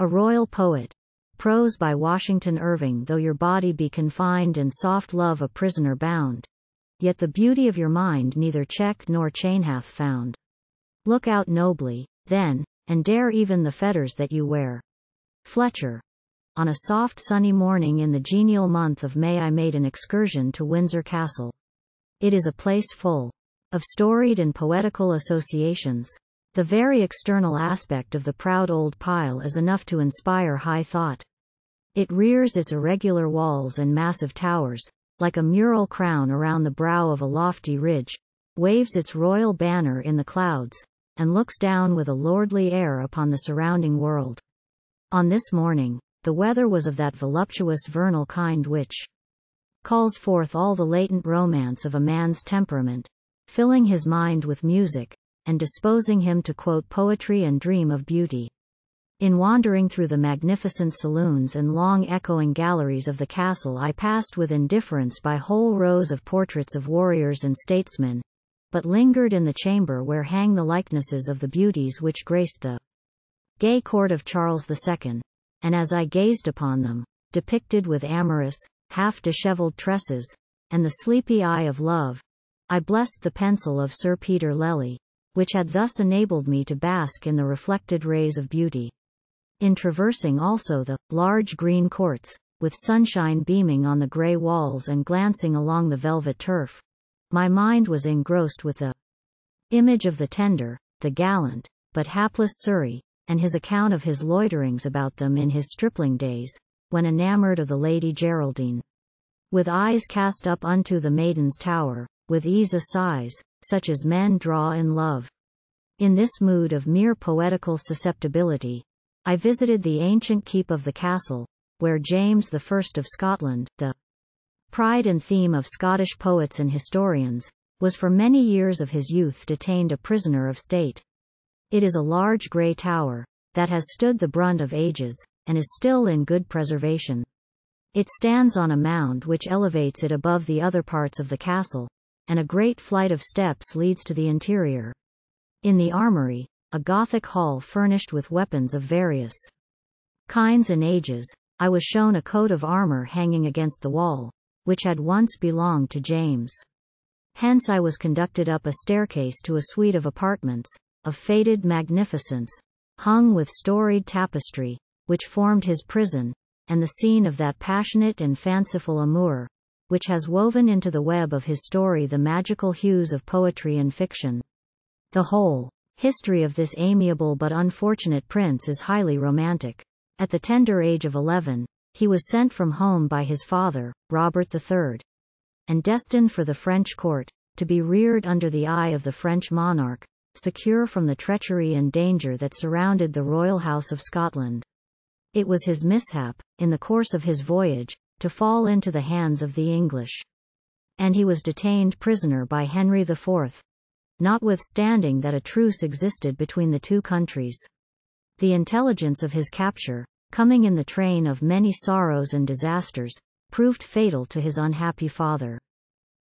A royal poet. Prose by Washington Irving. Though your body be confined and soft love a prisoner bound, yet the beauty of your mind neither check nor chain hath found. Look out nobly, then, and dare even the fetters that you wear. FLETCHER. On a soft sunny morning in the genial month of May I made an excursion to Windsor Castle. It is a place full of storied and poetical associations. The very external aspect of the proud old pile is enough to inspire high thought. It rears its irregular walls and massive towers, like a mural crown around the brow of a lofty ridge, waves its royal banner in the clouds, and looks down with a lordly air upon the surrounding world. On this morning, the weather was of that voluptuous vernal kind which calls forth all the latent romance of a man's temperament, filling his mind with music, and disposing him to quote poetry and dream of beauty. In wandering through the magnificent saloons and long echoing galleries of the castle, I passed with indifference by whole rows of portraits of warriors and statesmen, but lingered in the chamber where hang the likenesses of the beauties which graced the gay court of Charles II, and as I gazed upon them, depicted with amorous, half-dishevelled tresses, and the sleepy eye of love, I blessed the pencil of Sir Peter Lely, which had thus enabled me to bask in the reflected rays of beauty. In traversing also the large green courts, with sunshine beaming on the grey walls and glancing along the velvet turf, my mind was engrossed with the image of the tender, the gallant, but hapless Surrey, and his account of his loiterings about them in his stripling days, when enamored of the Lady Geraldine. With eyes cast up unto the maiden's tower, with ease a sighs, such as men draw in love. In this mood of mere poetical susceptibility, I visited the ancient keep of the castle, where James I of Scotland, the pride and theme of Scottish poets and historians, was for many years of his youth detained a prisoner of state. It is a large grey tower, that has stood the brunt of ages, and is still in good preservation. It stands on a mound which elevates it above the other parts of the castle, and a great flight of steps leads to the interior. In the armory, a Gothic hall furnished with weapons of various kinds and ages, I was shown a coat of armor hanging against the wall, which had once belonged to James. Hence I was conducted up a staircase to a suite of apartments, of faded magnificence, hung with storied tapestry, which formed his prison, and the scene of that passionate and fanciful amour, which has woven into the web of his story the magical hues of poetry and fiction. The whole history of this amiable but unfortunate prince is highly romantic. At the tender age of 11, he was sent from home by his father, Robert III, and destined for the French court, to be reared under the eye of the French monarch, secure from the treachery and danger that surrounded the royal house of Scotland. It was his mishap, in the course of his voyage, to fall into the hands of the English, and he was detained prisoner by Henry IV, notwithstanding that a truce existed between the two countries. The intelligence of his capture, coming in the train of many sorrows and disasters, proved fatal to his unhappy father.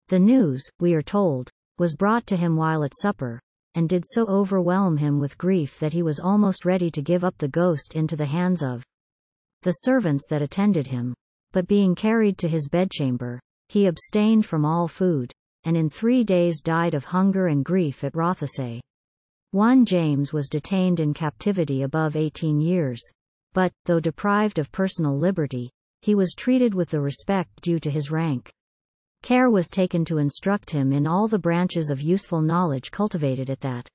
The news, we are told, was brought to him while at supper, and did so overwhelm him with grief that he was almost ready to give up the ghost into the hands of the servants that attended him, but being carried to his bedchamber, he abstained from all food, and in 3 days died of hunger and grief at Rothesay. One James was detained in captivity above 18 years, but, though deprived of personal liberty, he was treated with the respect due to his rank. Care was taken to instruct him in all the branches of useful knowledge cultivated at that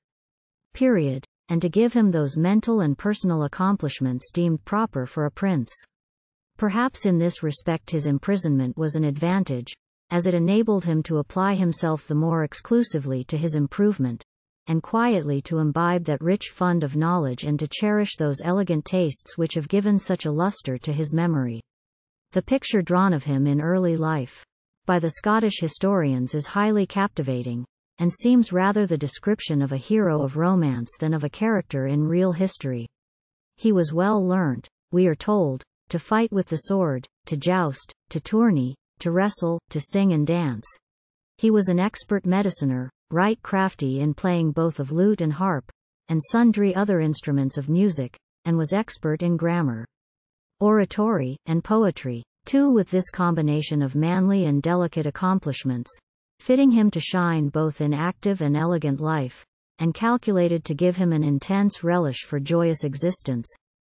period, and to give him those mental and personal accomplishments deemed proper for a prince. Perhaps in this respect his imprisonment was an advantage, as it enabled him to apply himself the more exclusively to his improvement, and quietly to imbibe that rich fund of knowledge and to cherish those elegant tastes which have given such a luster to his memory. The picture drawn of him in early life by the Scottish historians is highly captivating, and seems rather the description of a hero of romance than of a character in real history. He was well learnt, we are told, to fight with the sword, to joust, to tourney, to wrestle, to sing and dance. He was an expert mediciner, right crafty in playing both of lute and harp, and sundry other instruments of music, and was expert in grammar, oratory, and poetry, too, with this combination of manly and delicate accomplishments, fitting him to shine both in active and elegant life, and calculated to give him an intense relish for joyous existence.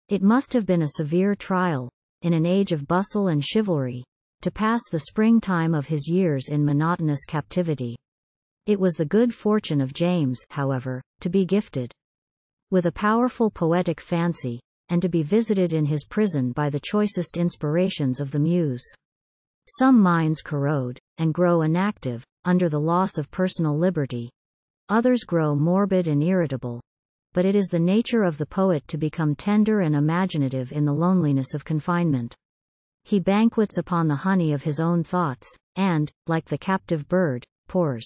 It must have been a severe trial, in an age of bustle and chivalry, to pass the springtime of his years in monotonous captivity. It was the good fortune of James, however, to be gifted with a powerful poetic fancy, and to be visited in his prison by the choicest inspirations of the muse. Some minds corrode, and grow inactive, under the loss of personal liberty. Others grow morbid and irritable. But it is the nature of the poet to become tender and imaginative in the loneliness of confinement. He banquets upon the honey of his own thoughts, and, like the captive bird, pours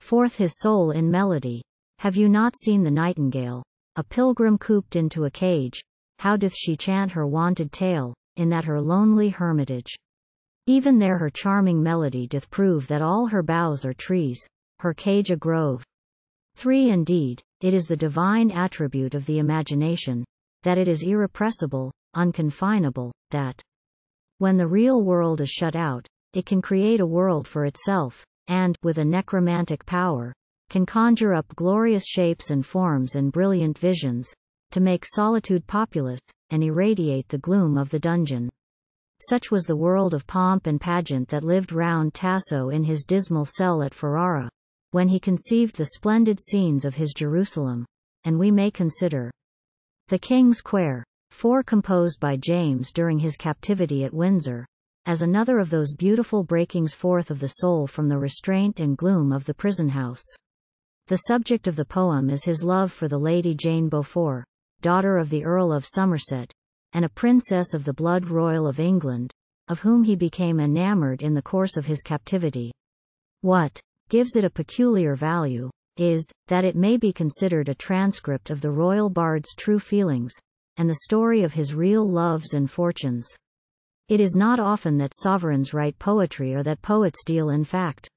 forth his soul in melody. Have you not seen the nightingale, a pilgrim cooped into a cage? How doth she chant her wonted tale, in that her lonely hermitage? Even there her charming melody doth prove that all her boughs are trees, her cage a grove. 3. Indeed, it is the divine attribute of the imagination, that it is irrepressible, unconfinable, that, when the real world is shut out, it can create a world for itself, and, with a necromantic power, can conjure up glorious shapes and forms and brilliant visions, to make solitude populous, and irradiate the gloom of the dungeon. Such was the world of pomp and pageant that lived round Tasso in his dismal cell at Ferrara, when he conceived the splendid scenes of his Jerusalem, and we may consider the King's Quair, 4, composed by James during his captivity at Windsor, as another of those beautiful breakings forth of the soul from the restraint and gloom of the prison house. The subject of the poem is his love for the Lady Jane Beaufort, daughter of the Earl of Somerset, and a princess of the blood royal of England, of whom he became enamored in the course of his captivity. What gives it a peculiar value is, that it may be considered a transcript of the royal bard's true feelings, and the story of his real loves and fortunes. It is not often that sovereigns write poetry or that poets deal in fact.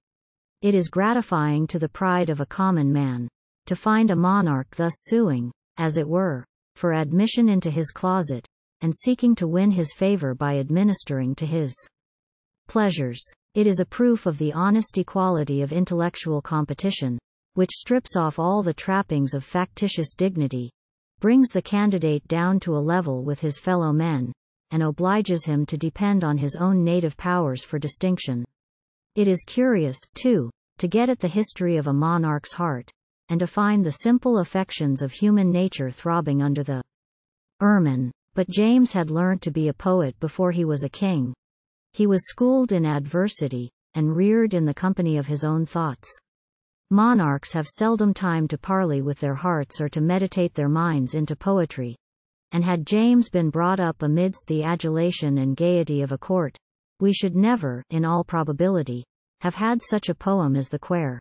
It is gratifying to the pride of a common man, to find a monarch thus suing, as it were, for admission into his closet, and seeking to win his favor by administering to his pleasures. It is a proof of the honest equality of intellectual competition, which strips off all the trappings of factitious dignity, brings the candidate down to a level with his fellow men, and obliges him to depend on his own native powers for distinction. It is curious, too, to get at the history of a monarch's heart, and to find the simple affections of human nature throbbing under the ermine. But James had learnt to be a poet before he was a king. He was schooled in adversity, and reared in the company of his own thoughts. Monarchs have seldom time to parley with their hearts or to meditate their minds into poetry. And had James been brought up amidst the adulation and gaiety of a court, we should never, in all probability, have had such a poem as the Quair.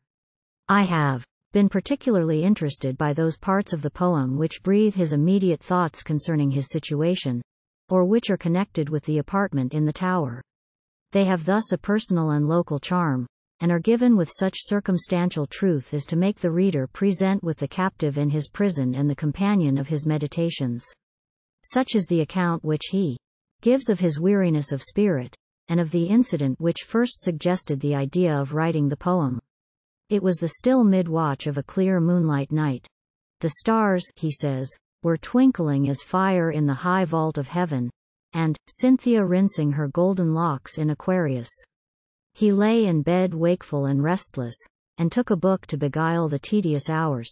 I have been particularly interested by those parts of the poem which breathe his immediate thoughts concerning his situation, or which are connected with the apartment in the Tower. They have thus a personal and local charm, and are given with such circumstantial truth as to make the reader present with the captive in his prison and the companion of his meditations. Such is the account which he gives of his weariness of spirit, and of the incident which first suggested the idea of writing the poem. It was the still mid-watch of a clear moonlight night. The stars, he says, were twinkling as fire in the high vault of heaven, and Cynthia rinsing her golden locks in Aquarius. He lay in bed wakeful and restless, and took a book to beguile the tedious hours.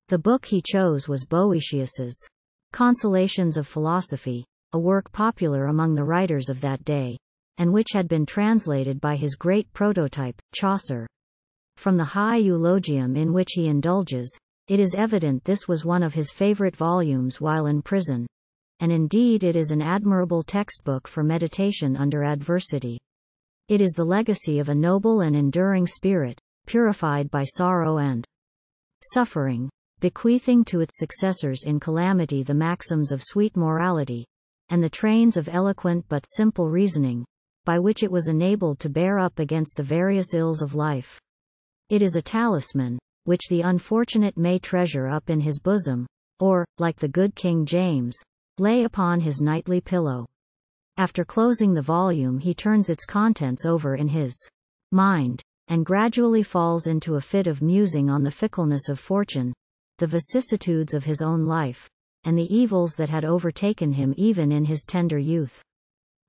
The book he chose was Boëtius's Consolations of Philosophy, a work popular among the writers of that day, and which had been translated by his great prototype, Chaucer. From the high eulogium in which he indulges, it is evident this was one of his favorite volumes while in prison, and indeed it is an admirable textbook for meditation under adversity. It is the legacy of a noble and enduring spirit, purified by sorrow and suffering, bequeathing to its successors in calamity the maxims of sweet morality, and the trains of eloquent but simple reasoning, by which it was enabled to bear up against the various ills of life. It is a talisman, which the unfortunate may treasure up in his bosom, or, like the good King James, lay upon his nightly pillow. After closing the volume he turns its contents over in his mind, and gradually falls into a fit of musing on the fickleness of fortune, the vicissitudes of his own life, and the evils that had overtaken him even in his tender youth.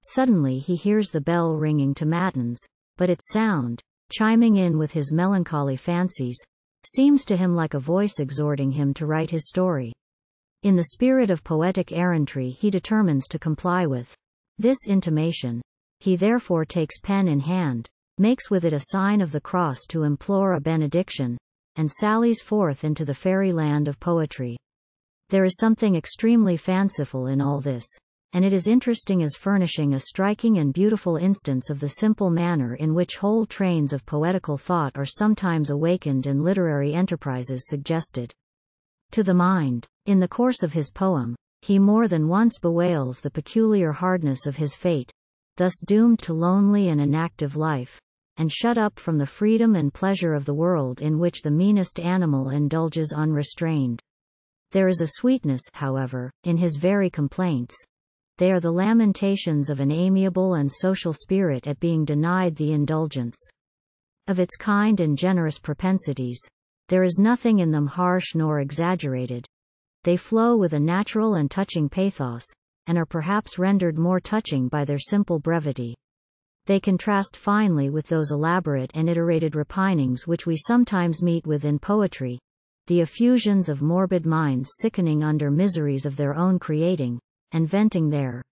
Suddenly he hears the bell ringing to matins, but its sound, chiming in with his melancholy fancies, seems to him like a voice exhorting him to write his story. In the spirit of poetic errantry he determines to comply with this intimation. He therefore takes pen in hand, makes with it a sign of the cross to implore a benediction, and sallies forth into the fairy land of poetry. There is something extremely fanciful in all this, and it is interesting as furnishing a striking and beautiful instance of the simple manner in which whole trains of poetical thought are sometimes awakened and literary enterprises suggested to the mind. In the course of his poem, he more than once bewails the peculiar hardness of his fate, thus doomed to lonely and inactive life, and shut up from the freedom and pleasure of the world in which the meanest animal indulges unrestrained. There is a sweetness, however, in his very complaints. They are the lamentations of an amiable and social spirit at being denied the indulgence of its kind and generous propensities. There is nothing in them harsh nor exaggerated. They flow with a natural and touching pathos, and are perhaps rendered more touching by their simple brevity. They contrast finely with those elaborate and iterated repinings which we sometimes meet with in poetry, the effusions of morbid minds sickening under miseries of their own creating, and venting their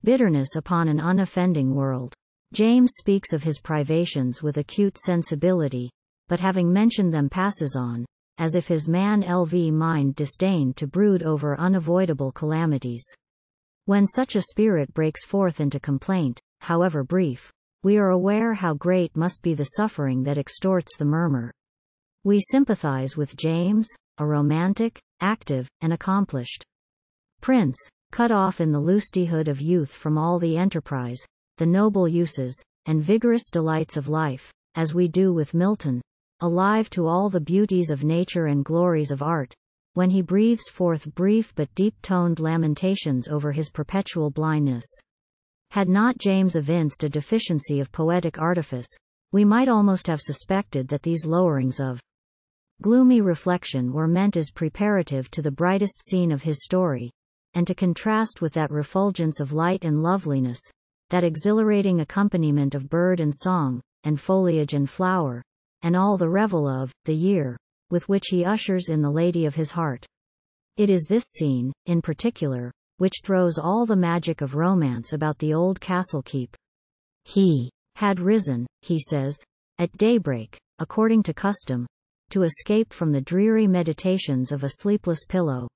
bitterness upon an unoffending world. James speaks of his privations with acute sensibility, but having mentioned them passes on, as if his man-lv mind disdained to brood over unavoidable calamities. When such a spirit breaks forth into complaint, however brief, we are aware how great must be the suffering that extorts the murmur. We sympathize with James, a romantic, active, and accomplished prince, cut off in the lustihood of youth from all the enterprise, the noble uses, and vigorous delights of life, as we do with Milton, alive to all the beauties of nature and glories of art, when he breathes forth brief but deep-toned lamentations over his perpetual blindness. Had not James evinced a deficiency of poetic artifice, we might almost have suspected that these lowerings of gloomy reflection were meant as preparative to the brightest scene of his story, and to contrast with that refulgence of light and loveliness, that exhilarating accompaniment of bird and song, and foliage and flower, and all the revel of the year, with which he ushers in the lady of his heart. It is this scene, in particular, which throws all the magic of romance about the old castle keep. He had risen, he says, at daybreak, according to custom, to escape from the dreary meditations of a sleepless pillow.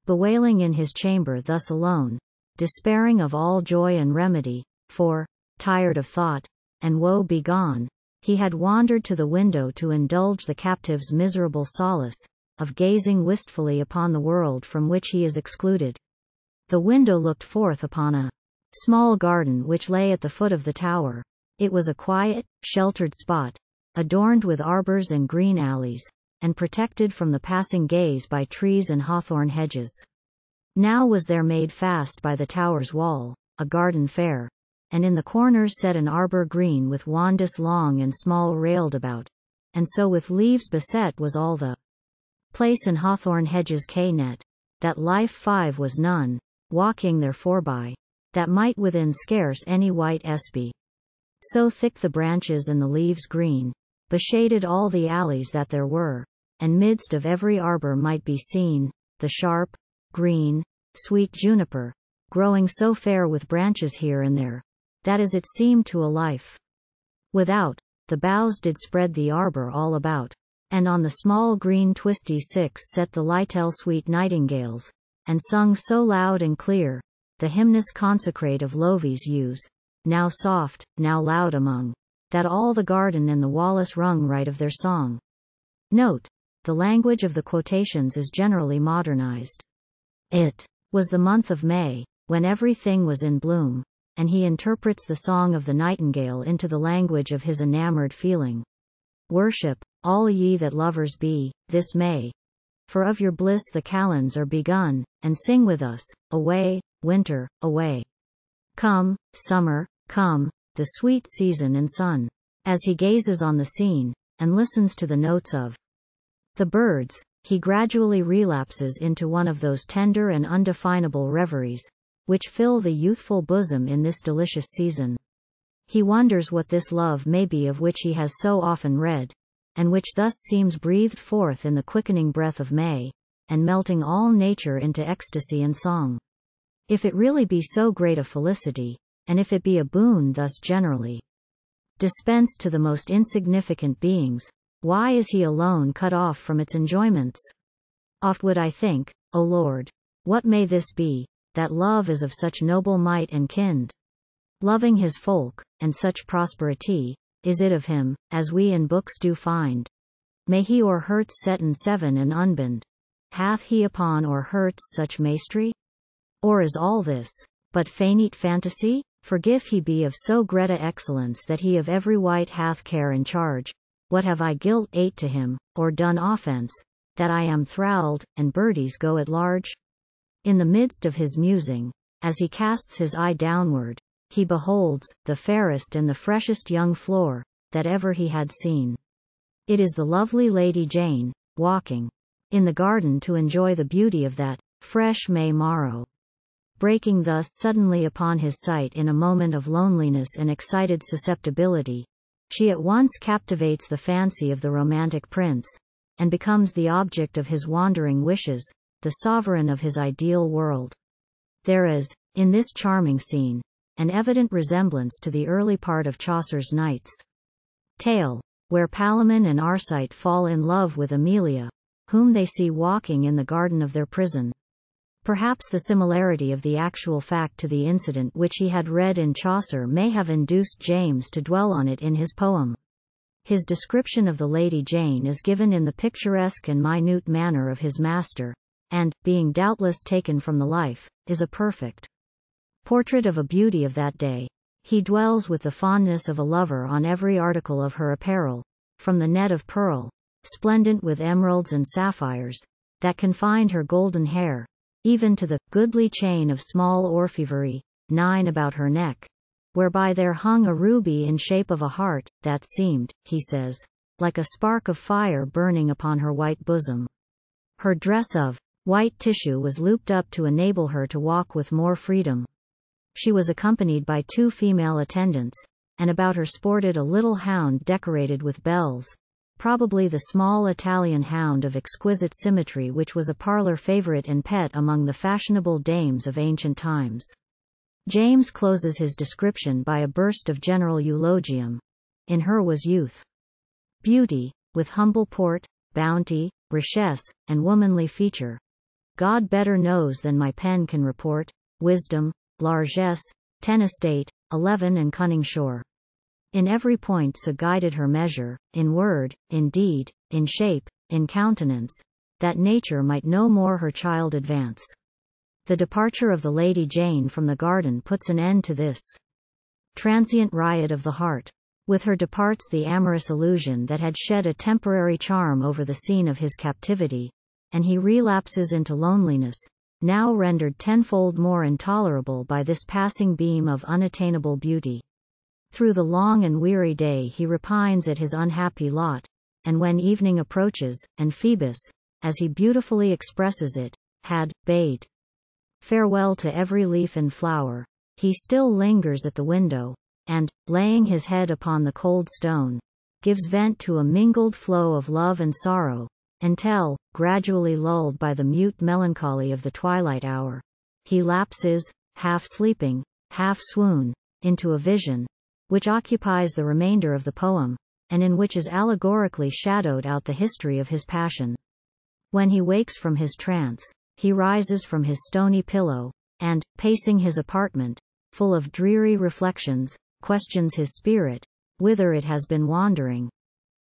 Bewailing in his chamber thus alone, despairing of all joy and remedy, for, tired of thought, and woe begone, he had wandered to the window to indulge the captive's miserable solace, of gazing wistfully upon the world from which he is excluded. The window looked forth upon a small garden which lay at the foot of the tower. It was a quiet, sheltered spot, adorned with arbors and green alleys, and protected from the passing gaze by trees and hawthorn hedges. Now was there made fast by the tower's wall, a garden fair, and in the corners set an arbor green with wandis long and small railed about, and so with leaves beset was all the place and hawthorn hedges net, that life 5 was none, walking therefore by, that might within scarce any white espy. So thick the branches and the leaves green, beshaded all the alleys that there were, and midst of every arbor might be seen, the sharp, green, sweet juniper, growing so fair with branches here and there, that as it seemed to a life. Without, the boughs did spread the arbor all about, and on the small green twisty six set the little sweet nightingales, and sung so loud and clear, the hymnus consecrate of Love's use, now soft, now loud among, that all the garden and the wallis rung right of their song. Note, the language of the quotations is generally modernized. It was the month of May, when everything was in bloom, and he interprets the song of the nightingale into the language of his enamored feeling. Worship, all ye that lovers be, this May, for of your bliss the calends are begun, and sing with us, away, winter, away. Come, summer, come, the sweet season and sun. As he gazes on the scene, and listens to the notes of the birds, he gradually relapses into one of those tender and undefinable reveries, which fill the youthful bosom in this delicious season. He wonders what this love may be of which he has so often read, and which thus seems breathed forth in the quickening breath of May, and melting all nature into ecstasy and song. If it really be so great a felicity, and if it be a boon thus generally dispensed to the most insignificant beings, why is he alone cut off from its enjoyments? Oft would I think, O Lord, what may this be, that love is of such noble might and kind? Loving his folk, and such prosperity, is it of him, as we in books do find? May he o'er hurts setten seven and unbend? Hath he upon o'er hurts such maestry? Or is all this but feigned fantasy? Forgive he be of so great a excellence that he of every wight hath care and charge. What have I guilt ate to him, or done offense, that I am thralled, and birdies go at large? In the midst of his musing, as he casts his eye downward, he beholds the fairest and the freshest young flower that ever he had seen. It is the lovely Lady Jane, walking in the garden to enjoy the beauty of that fresh May morrow. Breaking thus suddenly upon his sight in a moment of loneliness and excited susceptibility, she at once captivates the fancy of the romantic prince, and becomes the object of his wandering wishes, the sovereign of his ideal world. There is, in this charming scene, an evident resemblance to the early part of Chaucer's Knight's Tale, where Palamon and Arcite fall in love with Emilia, whom they see walking in the garden of their prison. Perhaps the similarity of the actual fact to the incident which he had read in Chaucer may have induced James to dwell on it in his poem. His description of the Lady Jane is given in the picturesque and minute manner of his master, and, being doubtless taken from the life, is a perfect portrait of a beauty of that day. He dwells with the fondness of a lover on every article of her apparel, from the net of pearl, splendent with emeralds and sapphires, that confined her golden hair, even to the goodly chain of small orfevrerie, 9 about her neck, whereby there hung a ruby in shape of a heart, that seemed, he says, like a spark of fire burning upon her white bosom. Her dress of white tissue was looped up to enable her to walk with more freedom. She was accompanied by 2 female attendants, and about her sported a little hound decorated with bells, probably the small Italian hound of exquisite symmetry which was a parlor favorite and pet among the fashionable dames of ancient times. James closes his description by a burst of general eulogium. In her was youth, beauty, with humble port, bounty, richesse, and womanly feature. God better knows than my pen can report, wisdom, largesse, 10 estate, 11 and cunning sure. In every point so guided her measure, in word, in deed, in shape, in countenance, that nature might no more her child advance. The departure of the Lady Jane from the garden puts an end to this transient riot of the heart. With her departs the amorous illusion that had shed a temporary charm over the scene of his captivity, and he relapses into loneliness, now rendered tenfold more intolerable by this passing beam of unattainable beauty. Through the long and weary day he repines at his unhappy lot, and when evening approaches, and Phoebus, as he beautifully expresses it, had bade farewell to every leaf and flower, he still lingers at the window, and, laying his head upon the cold stone, gives vent to a mingled flow of love and sorrow, until, gradually lulled by the mute melancholy of the twilight hour, he lapses, half sleeping, half swoon, into a vision, which occupies the remainder of the poem, and in which is allegorically shadowed out the history of his passion. When he wakes from his trance, he rises from his stony pillow, and, pacing his apartment, full of dreary reflections, questions his spirit, whither it has been wandering,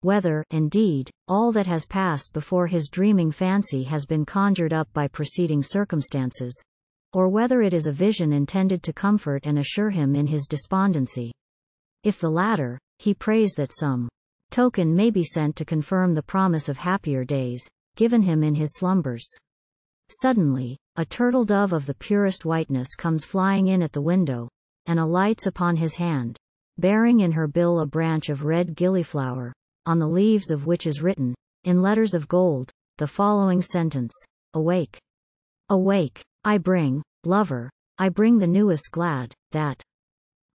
whether, indeed, all that has passed before his dreaming fancy has been conjured up by preceding circumstances, or whether it is a vision intended to comfort and assure him in his despondency. If the latter, he prays that some token may be sent to confirm the promise of happier days, given him in his slumbers. Suddenly, a turtle dove of the purest whiteness comes flying in at the window, and alights upon his hand, bearing in her bill a branch of red gillyflower, on the leaves of which is written, in letters of gold, the following sentence: Awake! Awake! I bring, lover, I bring the newest glad, that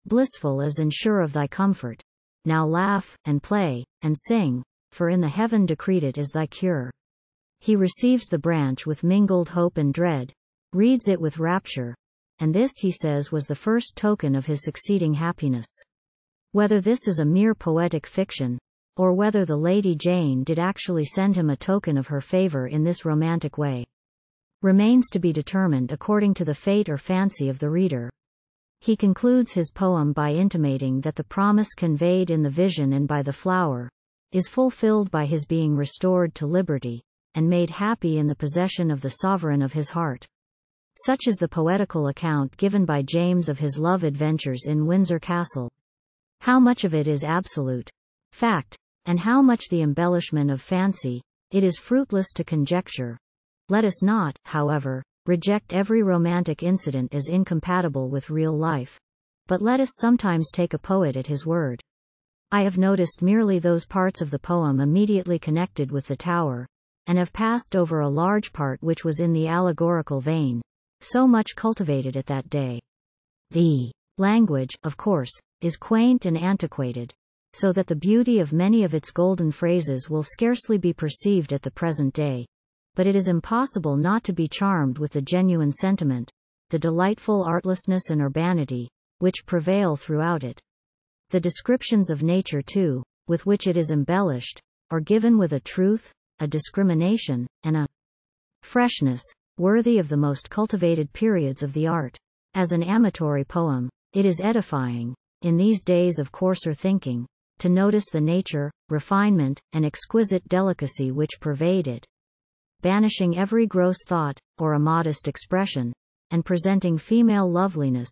blissful is and sure of thy comfort. Now laugh, and play, and sing, for in the heaven decreed it is thy cure. He receives the branch with mingled hope and dread, reads it with rapture, and this, he says, was the first token of his succeeding happiness. Whether this is a mere poetic fiction, or whether the Lady Jane did actually send him a token of her favor in this romantic way, remains to be determined according to the fate or fancy of the reader. He concludes his poem by intimating that the promise conveyed in the vision and by the flower is fulfilled by his being restored to liberty, and made happy in the possession of the sovereign of his heart. Such is the poetical account given by James of his love adventures in Windsor Castle. How much of it is absolute fact, and how much the embellishment of fancy, it is fruitless to conjecture. Let us not, however, reject every romantic incident as incompatible with real life, but let us sometimes take a poet at his word. I have noticed merely those parts of the poem immediately connected with the tower, and have passed over a large part which was in the allegorical vein, so much cultivated at that day. The language, of course, is quaint and antiquated, so that the beauty of many of its golden phrases will scarcely be perceived at the present day, but it is impossible not to be charmed with the genuine sentiment, the delightful artlessness and urbanity, which prevail throughout it. The descriptions of nature, too, with which it is embellished, are given with a truth, a discrimination, and a freshness, worthy of the most cultivated periods of the art. As an amatory poem, it is edifying, in these days of coarser thinking, to notice the nature, refinement, and exquisite delicacy which pervade it, banishing every gross thought, or immodest expression, and presenting female loveliness,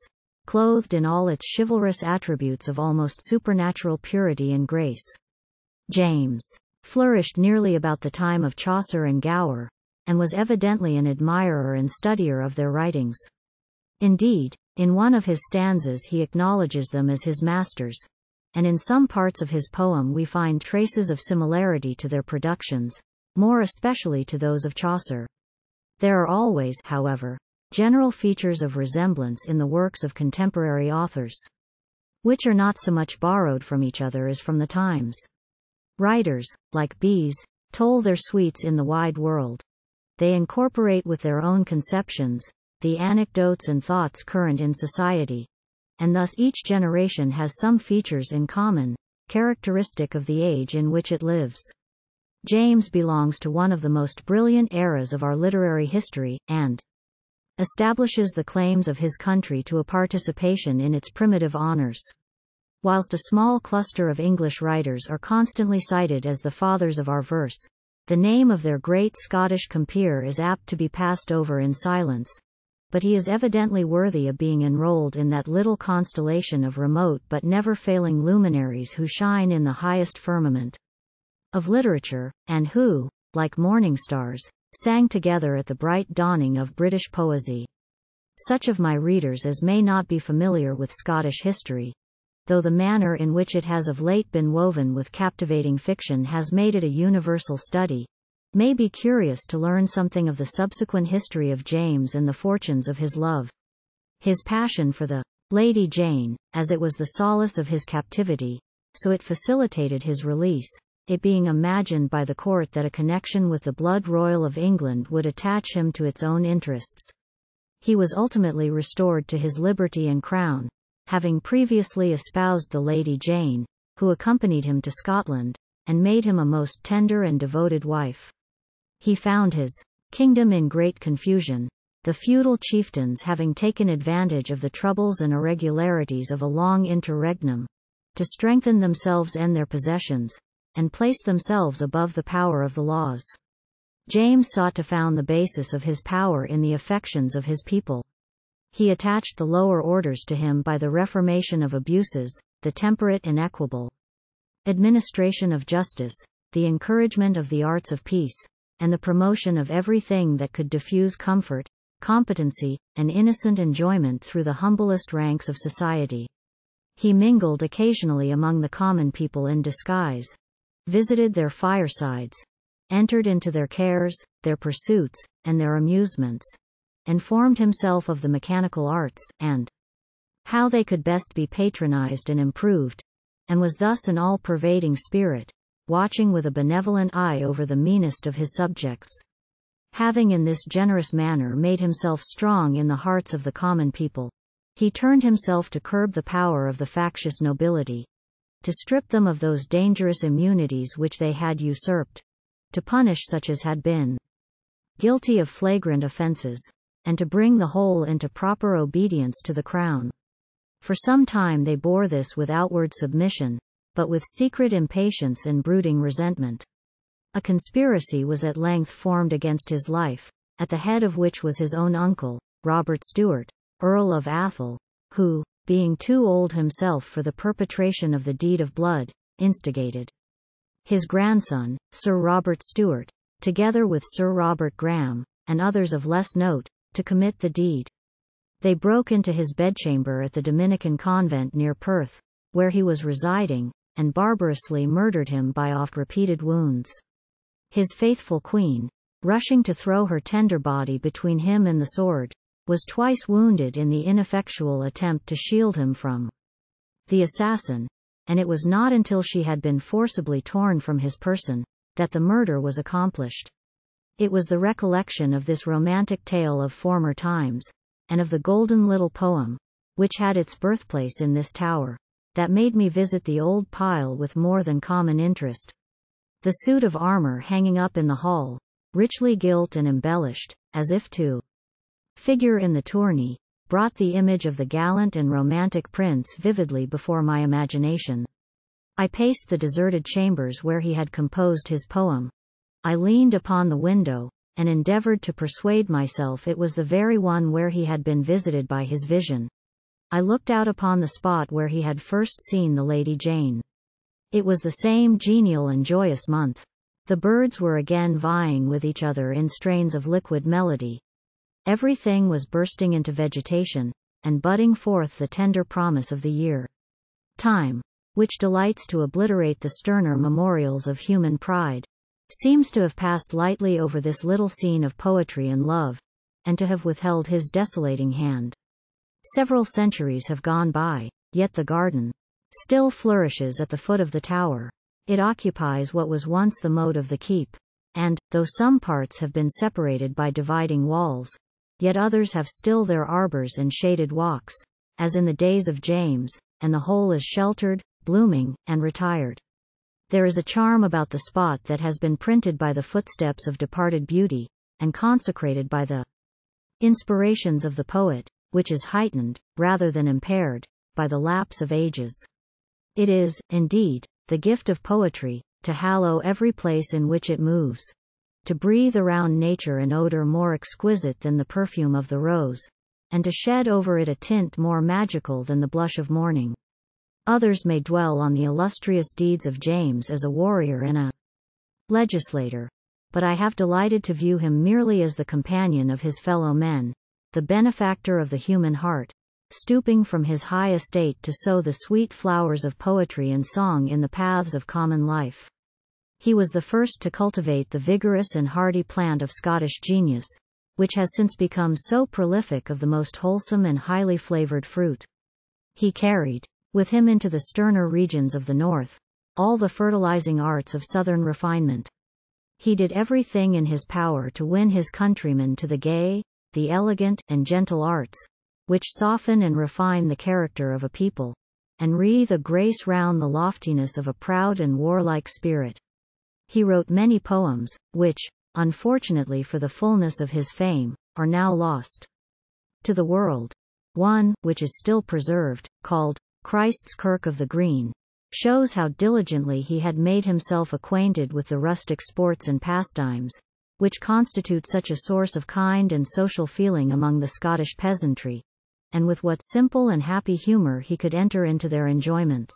clothed in all its chivalrous attributes of almost supernatural purity and grace. James flourished nearly about the time of Chaucer and Gower, and was evidently an admirer and studier of their writings. Indeed, in one of his stanzas he acknowledges them as his masters, and in some parts of his poem we find traces of similarity to their productions, more especially to those of Chaucer. There are always, however, general features of resemblance in the works of contemporary authors, which are not so much borrowed from each other as from the times. Writers, like bees, toll their sweets in the wide world. They incorporate with their own conceptions the anecdotes and thoughts current in society, and thus each generation has some features in common, characteristic of the age in which it lives. James belongs to one of the most brilliant eras of our literary history, and establishes the claims of his country to a participation in its primitive honors. Whilst a small cluster of English writers are constantly cited as the fathers of our verse, the name of their great Scottish compeer is apt to be passed over in silence, but he is evidently worthy of being enrolled in that little constellation of remote but never-failing luminaries who shine in the highest firmament of literature, and who, like morning stars, sang together at the bright dawning of British poesy. Such of my readers as may not be familiar with Scottish history, though the manner in which it has of late been woven with captivating fiction has made it a universal study, may be curious to learn something of the subsequent history of James and the fortunes of his love. His passion for the Lady Jane, as it was the solace of his captivity, so it facilitated his release, it being imagined by the court that a connection with the blood royal of England would attach him to its own interests. He was ultimately restored to his liberty and crown, having previously espoused the Lady Jane, who accompanied him to Scotland, and made him a most tender and devoted wife. He found his kingdom in great confusion, the feudal chieftains having taken advantage of the troubles and irregularities of a long interregnum, to strengthen themselves and their possessions, and place themselves above the power of the laws. James sought to found the basis of his power in the affections of his people. He attached the lower orders to him by the reformation of abuses, the temperate and equable administration of justice, the encouragement of the arts of peace, and the promotion of everything that could diffuse comfort, competency, and innocent enjoyment through the humblest ranks of society. He mingled occasionally among the common people in disguise, visited their firesides, entered into their cares, their pursuits, and their amusements, informed himself of the mechanical arts, and how they could best be patronized and improved, and was thus an all-pervading spirit, watching with a benevolent eye over the meanest of his subjects. Having in this generous manner made himself strong in the hearts of the common people, he turned himself to curb the power of the factious nobility, to strip them of those dangerous immunities which they had usurped, to punish such as had been guilty of flagrant offenses, and to bring the whole into proper obedience to the crown. For some time they bore this with outward submission, but with secret impatience and brooding resentment. A conspiracy was at length formed against his life, at the head of which was his own uncle, Robert Stuart, Earl of Athol, who, being too old himself for the perpetration of the deed of blood, instigated his grandson, Sir Robert Stuart, together with Sir Robert Graham, and others of less note, to commit the deed. They broke into his bedchamber at the Dominican convent near Perth, where he was residing, and barbarously murdered him by oft-repeated wounds. His faithful queen, rushing to throw her tender body between him and the sword, was twice wounded in the ineffectual attempt to shield him from the assassin, and it was not until she had been forcibly torn from his person, that the murder was accomplished. It was the recollection of this romantic tale of former times, and of the golden little poem, which had its birthplace in this tower, that made me visit the old pile with more than common interest. The suit of armor hanging up in the hall, richly gilt and embellished, as if to figure in the tourney, brought the image of the gallant and romantic prince vividly before my imagination. I paced the deserted chambers where he had composed his poem. I leaned upon the window, and endeavored to persuade myself it was the very one where he had been visited by his vision. I looked out upon the spot where he had first seen the Lady Jane. It was the same genial and joyous month. The birds were again vying with each other in strains of liquid melody. Everything was bursting into vegetation, and budding forth the tender promise of the year. Time, which delights to obliterate the sterner memorials of human pride, seems to have passed lightly over this little scene of poetry and love, and to have withheld his desolating hand. Several centuries have gone by, yet the garden still flourishes at the foot of the tower. It occupies what was once the moat of the keep, and, though some parts have been separated by dividing walls, yet others have still their arbors and shaded walks, as in the days of James, and the whole is sheltered, blooming, and retired. There is a charm about the spot that has been printed by the footsteps of departed beauty, and consecrated by the inspirations of the poet, which is heightened, rather than impaired, by the lapse of ages. It is, indeed, the gift of poetry, to hallow every place in which it moves, to breathe around nature an odor more exquisite than the perfume of the rose, and to shed over it a tint more magical than the blush of morning. Others may dwell on the illustrious deeds of James as a warrior and a legislator, but I have delighted to view him merely as the companion of his fellow men, the benefactor of the human heart, stooping from his high estate to sow the sweet flowers of poetry and song in the paths of common life. He was the first to cultivate the vigorous and hardy plant of Scottish genius, which has since become so prolific of the most wholesome and highly flavored fruit. He carried with him into the sterner regions of the north all the fertilizing arts of southern refinement. He did everything in his power to win his countrymen to the gay, the elegant, and gentle arts, which soften and refine the character of a people, and wreathe a grace round the loftiness of a proud and warlike spirit. He wrote many poems, which, unfortunately for the fullness of his fame, are now lost to the world. One, which is still preserved, called Christ's Kirk of the Green, shows how diligently he had made himself acquainted with the rustic sports and pastimes, which constitute such a source of kind and social feeling among the Scottish peasantry, and with what simple and happy humor he could enter into their enjoyments.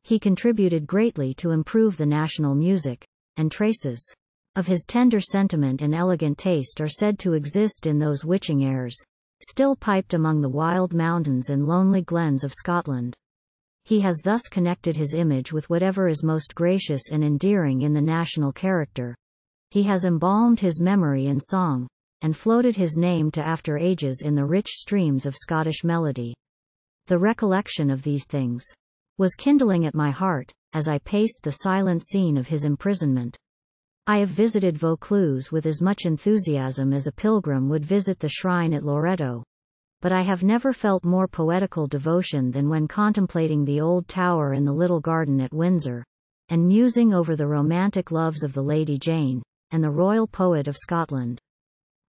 He contributed greatly to improve the national music, and traces of his tender sentiment and elegant taste are said to exist in those witching airs, still piped among the wild mountains and lonely glens of Scotland. He has thus connected his image with whatever is most gracious and endearing in the national character. He has embalmed his memory in song, and floated his name to after ages in the rich streams of Scottish melody. The recollection of these things was kindling at my heart, as I paced the silent scene of his imprisonment. I have visited Vaucluse with as much enthusiasm as a pilgrim would visit the shrine at Loreto, but I have never felt more poetical devotion than when contemplating the old tower in the little garden at Windsor, and musing over the romantic loves of the Lady Jane, and the royal poet of Scotland.